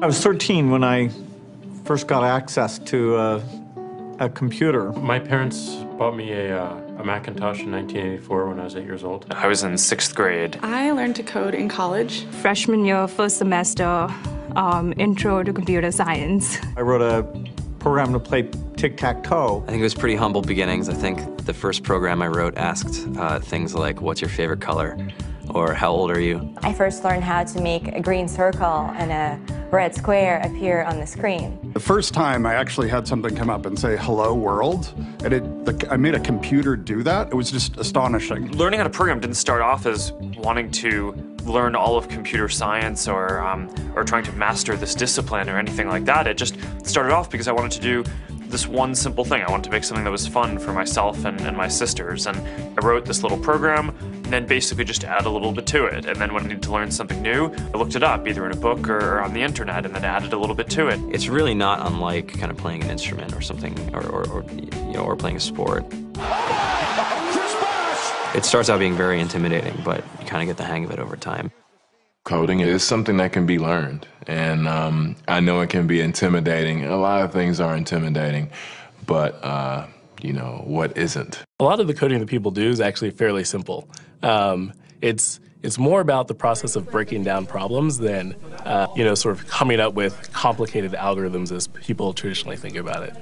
I was 13 when I first got access to a computer. My parents bought me a Macintosh in 1984 when I was 8 years old. I was in 6th grade. I learned to code in college. Freshman year, first semester, intro to computer science. I wrote a program to play tic-tac-toe. I think it was pretty humble beginnings. I think the first program I wrote asked things like, what's your favorite color? Or how old are you? I first learned how to make a green circle and a red square appear on the screen. The first time I actually had something come up and say, hello world, and I made a computer do that. It was just astonishing. Learning how to program didn't start off as wanting to learn all of computer science or trying to master this discipline or anything like that. It just started off because I wanted to do this one simple thing. I wanted to make something that was fun for myself and my sisters. And I wrote this little program and then basically just added a little bit to it. And then when I needed to learn something new, I looked it up either in a book or on the internet and then added a little bit to it. It's really not unlike kind of playing an instrument or something, or playing a sport. It starts out being very intimidating, but you kind of get the hang of it over time. Coding is something that can be learned, and I know it can be intimidating. A lot of things are intimidating, but you know, what isn't? A lot of the coding that people do is actually fairly simple. It's more about the process of breaking down problems than sort of coming up with complicated algorithms as people traditionally think about it.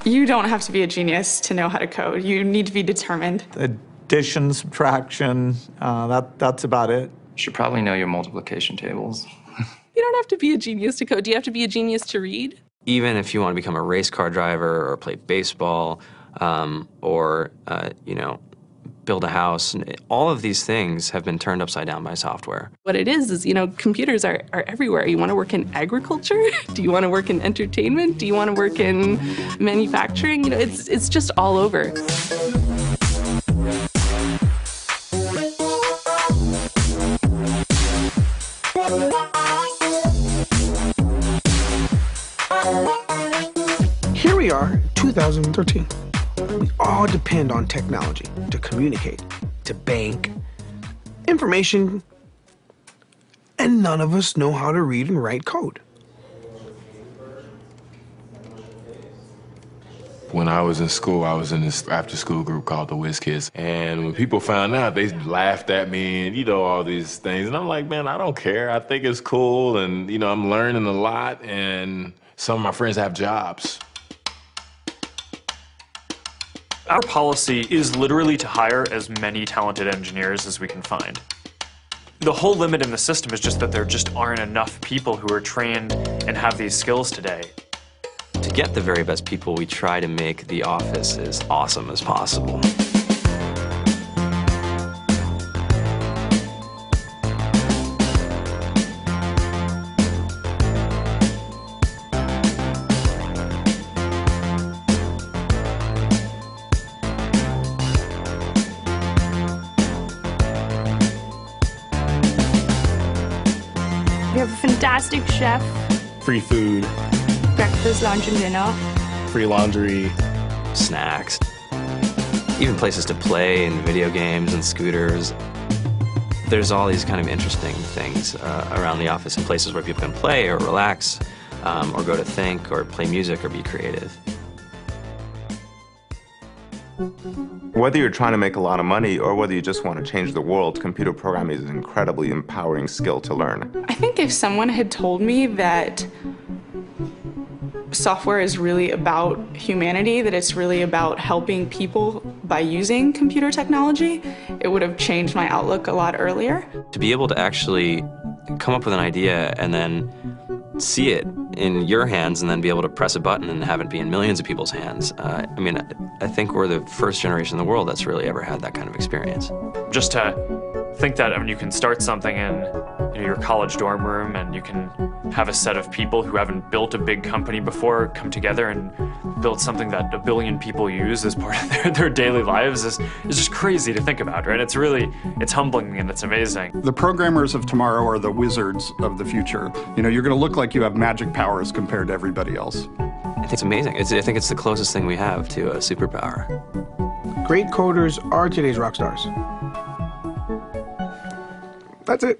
You don't have to be a genius to know how to code. You need to be determined. Addition, subtraction, that's about it. You should probably know your multiplication tables. You don't have to be a genius to code. Do you have to be a genius to read? Even if you want to become a race car driver or play baseball or build a house, all of these things have been turned upside down by software. What it is, computers are everywhere. You want to work in agriculture? Do you want to work in entertainment? Do you want to work in manufacturing? It's just all over. Here we are, 2013. We all depend on technology to communicate, to bank, information, and none of us know how to read and write code. When I was in school, I was in this after-school group called the Whiz Kids. And when people found out, they laughed at me and, all these things. And I'm like, man, I don't care. I think it's cool. And, I'm learning a lot. And some of my friends have jobs. Our policy is literally to hire as many talented engineers as we can find. The whole limit in the system is just that there just aren't enough people who are trained and have these skills today. To get the very best people, we try to make the office as awesome as possible. We have a fantastic chef. Free food, Breakfast, lunch, and dinner. free laundry, snacks, even places to play and video games and scooters. There's all these kind of interesting things around the office and places where people can play or relax or go to think or play music or be creative. Whether you're trying to make a lot of money or whether you just want to change the world, computer programming is an incredibly empowering skill to learn. I think if someone had told me that software is really about humanity, that it's really about helping people by using computer technology, it would have changed my outlook a lot earlier. To be able to actually come up with an idea and then see it in your hands and then be able to press a button and have it be in millions of people's hands. I think we're the first generation in the world that's really ever had that kind of experience. Just to think that you can start something in your college dorm room and you can have a set of people who haven't built a big company before come together and build something that 1 billion people use as part of their daily lives is just crazy to think about, right? It's humbling and it's amazing. The programmers of tomorrow are the wizards of the future. You're going to look like you have magic powers compared to everybody else. I think it's amazing. I think it's the closest thing we have to a superpower. Great coders are today's rock stars. That's it.